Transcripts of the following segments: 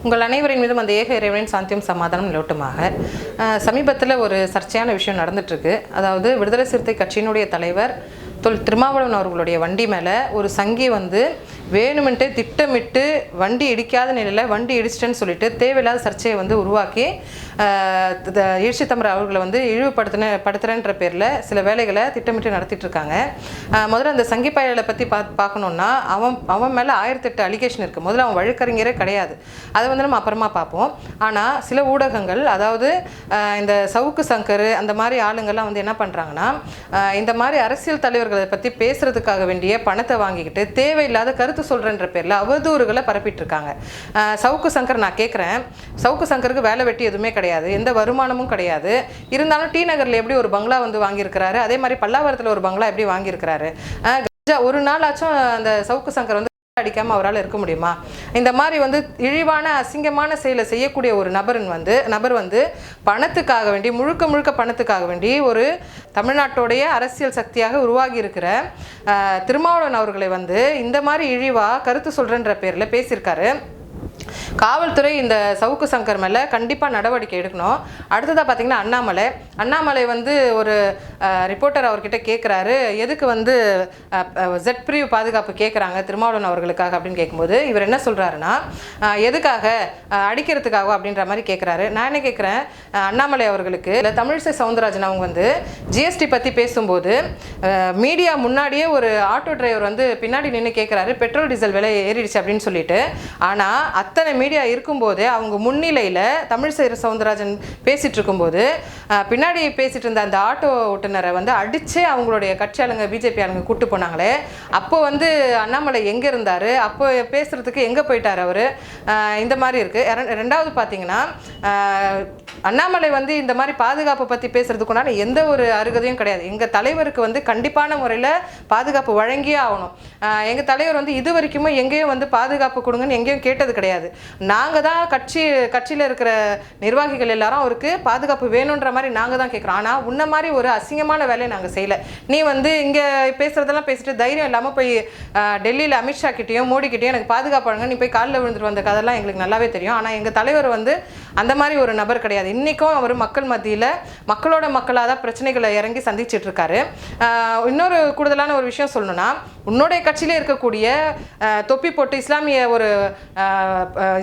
உங்கள் அனைவரின் மீதும் அந்த ஏக இறைவனின் சாந்தியும் சமாதானம் நிலவட்டுமாக. சமீபத்தில் ஒரு சர்ச்சையான விஷயம் நடந்துட்டுருக்கு. அதாவது விடுதலை சிறுத்தை கட்சியினுடைய தலைவர் திருமாவளவன் அவர்களுடைய வண்டி மேலே ஒரு சங்கி வேணுமென்ட்டு திட்டமிட்டு வண்டி இடிக்காத நிலையில் வண்டி இடிச்சிட்டேன்னு சொல்லிட்டு தேவையில்லாத சர்ச்சையை உருவாக்கி ஈழ்ச்சி தமிழர் அவர்களை இழிவுபடுத்துறேன்ற பேரில் சில வேலைகளை திட்டமிட்டு நடத்திட்டு இருக்காங்க. முதல்ல அந்த சங்கி பயலை பற்றி பார்க்கணுன்னா அவன் மேலே 1008 அலிகேஷன் இருக்குது. முதல்ல அவன் வழக்கறிஞரே கிடையாது. அதை நம்ம அப்புறமா பார்ப்போம். ஆனால் சில ஊடகங்கள், அதாவது இந்த சவுக்கு சங்கர் அந்த மாதிரி ஆளுங்கள்லாம் என்ன பண்ணுறாங்கன்னா, இந்த மாதிரி அரசியல் தலைவர்களை பற்றி பேசுறதுக்காக வேண்டிய பணத்தை வாங்கிக்கிட்டு தேவையில்லாத கருத்து சொல்கிறன்ற பேரில் அவதூறுகளை பரப்பிட்டு இருக்காங்க. சவுக்கு சங்கர், நான் கேட்குறேன், சவுக்கு சங்கருக்கு வேலை வெட்டி எதுவுமே கிடையாது, எந்த வருமானமும் கிடையாது. இருந்தாலும் டி நகரில் எப்படி ஒரு பங்களா வாங்கியிருக்கிறாரு, அதே மாதிரி பல்லாவரத்தில் ஒரு பங்களா எப்படி வாங்கியிருக்கிறாரு. ஒரு நாள் ஆச்சும் அந்த சவுக்கு சங்கர் அடிக்காமல் அவரால் இருக்க முடியுமா? இந்த மாதிரி இழிவான அசிங்கமான செயலை செய்யக்கூடிய ஒரு நபர் பணத்துக்காக வேண்டி, முழுக்க பணத்துக்காக வேண்டி ஒரு தமிழ்நாட்டுடைய அரசியல் சக்தியாக உருவாகி இருக்கிற திருமாவளவன் அவர்களை இந்த மாதிரி இழிவாக கருத்து சொல்கிறன்ற பேரில் பேசியிருக்காரு. காவல்துறை இந்த சவுக்கு சங்கர் மேலே கண்டிப்பாக நடவடிக்கை எடுக்கணும். அடுத்ததாக பார்த்தீங்கன்னா அண்ணாமலை ஒரு ரிப்போர்ட்டர் அவர்கிட்ட கேட்குறாரு, எதுக்கு ஜெட் பிரிவு பாதுகாப்பு கேட்குறாங்க திருமாவளவன் அவர்களுக்காக அப்படின்னு கேட்கும்போது இவர் என்ன சொல்கிறாருன்னா, எதுக்காக, அடிக்கிறதுக்காக அப்படின்ற மாதிரி கேட்குறாரு. நான் என்ன கேட்குறேன், அண்ணாமலை அவர்களுக்கு இல்லை தமிழிசை சவுந்தரராஜன் அவங்க ஜிஎஸ்டி பற்றி பேசும்போது மீடியா முன்னாடியே ஒரு ஆட்டோ டிரைவர் பின்னாடி நின்று கேட்குறாரு, பெட்ரோல் டீசல் விலை ஏறிடுச்சு அப்படின்னு சொல்லிட்டு. ஆனால் அத்தனை மீடியா இருக்கும்போது அவங்க முன்னிலையில் தமிழிசை சவுந்தரராஜன் பேசிகிட்டு இருக்கும்போது பின்னாடி பேசிகிட்டு இருந்த அந்த ஆட்டோ ஓட்டுநரை அடித்து அவங்களுடைய கட்சி ஆளுங்க, பிஜேபி ஆளுங்க கூப்பிட்டு போனாங்களே, அப்போ அண்ணாமலை எங்கே இருந்தார், அப்போ பேசுகிறதுக்கு எங்கே போயிட்டார் அவர்? இந்த மாதிரி இருக்குது. ரெண்டாவது பார்த்தீங்கன்னா, அண்ணாமலை இந்த மாதிரி பாதுகாப்பை பற்றி பேசுறதுக்குனால எந்த ஒரு அருகதையும் கிடையாது. எங்கள் தலைவருக்கு கண்டிப்பான முறையில் பாதுகாப்பு வழங்கியே ஆகணும். எங்கள் தலைவர் இது வரைக்குமே எங்கேயும் பாதுகாப்பு கொடுங்கன்னு எங்கேயும் கேட்டது கிடையாது. நாங்கள் தான் கட்சியில் இருக்கிற நிர்வாகிகள் எல்லாரும் அவருக்கு பாதுகாப்பு வேணுன்ற மாதிரி நாங்கள் தான் கேட்குறோம். ஆனால் உன்ன மாதிரி ஒரு அசிங்கமான வேலையை நாங்கள் செய்யலை. நீ இங்கே பேசுகிறதெல்லாம் பேசிட்டு தைரியம் இல்லாமல் போய் டெல்லியில் அமித்ஷா கிட்டேயும் மோடி கிட்டேயும் எனக்கு பாதுகாப்பு வழங்க நீ போய் காலில் விழுந்துட்டு வந்த கதெல்லாம் எங்களுக்கு நல்லாவே தெரியும். ஆனால் எங்கள் தலைவர் அந்த மாதிரி ஒரு நபர் கிடையாது. இன்றைக்கும் அவர் மக்கள் மத்தியில் மக்களோட மக்களாக தான் பிரச்சனைகளை இறங்கி சந்திச்சுட்டு இருக்காரு. இன்னொரு கூடுதலான ஒரு விஷயம் சொல்லணும்னா, உன்னுடைய கட்சியிலே இருக்கக்கூடிய தொப்பி போட்டு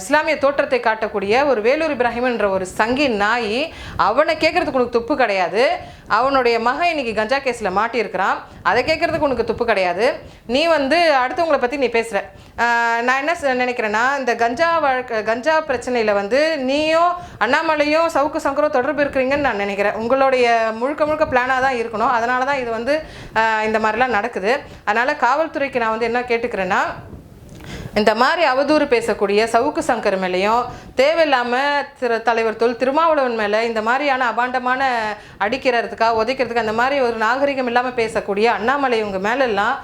இஸ்லாமிய தோற்றத்தை காட்டக்கூடிய ஒரு வேலூர் இப்ராஹிம் என்ற ஒரு சங்கி நாய், அவனை கேட்கறதுக்கு உனக்கு துப்பு கிடையாது. அவனுடைய மகன் இன்னைக்கு கஞ்சா கேஸில் மாட்டியிருக்கிறான், அதை கேட்கறதுக்கு உனக்கு துப்பு கிடையாது. நீ அடுத்தவங்களை பற்றி நீ பேசுகிற. நான் என்ன நினைக்கிறேன்னா, இந்த கஞ்சா பிரச்சனையில் நீயும் அண்ணாமலையும் சவுக்கு சங்கரும் தொடர்பு இருக்கிறீங்கன்னு நான் நினைக்கிறேன். உங்களுடைய முழுக்க பிளானாக தான் இருக்கணும். அதனால தான் இது இந்த மாதிரிலாம் நடக்குது. அதனால் காவல்துறைக்கு நான் என்ன கேட்டுக்கிறேன்னா, இந்த மாதிரி அவதூறு பேசக்கூடிய சவுக்கு சங்கர் மேலேயும் தேவையில்லாமல் தலைவர் திருமாவளவன் மேலே இந்த மாதிரியான அபாண்டமான அடிக்கிறதுக்காக உதைக்கிறதுக்கு அந்த மாதிரி ஒரு நாகரிகம் இல்லாமல் பேசக்கூடிய அண்ணாமலை இவங்க மேலெல்லாம்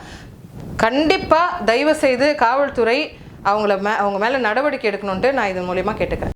கண்டிப்பாக தயவு செய்து காவல்துறை அவங்க மேலே நடவடிக்கை எடுக்கணுன்ட்டு நான் இதன் மூலியமாக கேட்டுக்கிறேன்.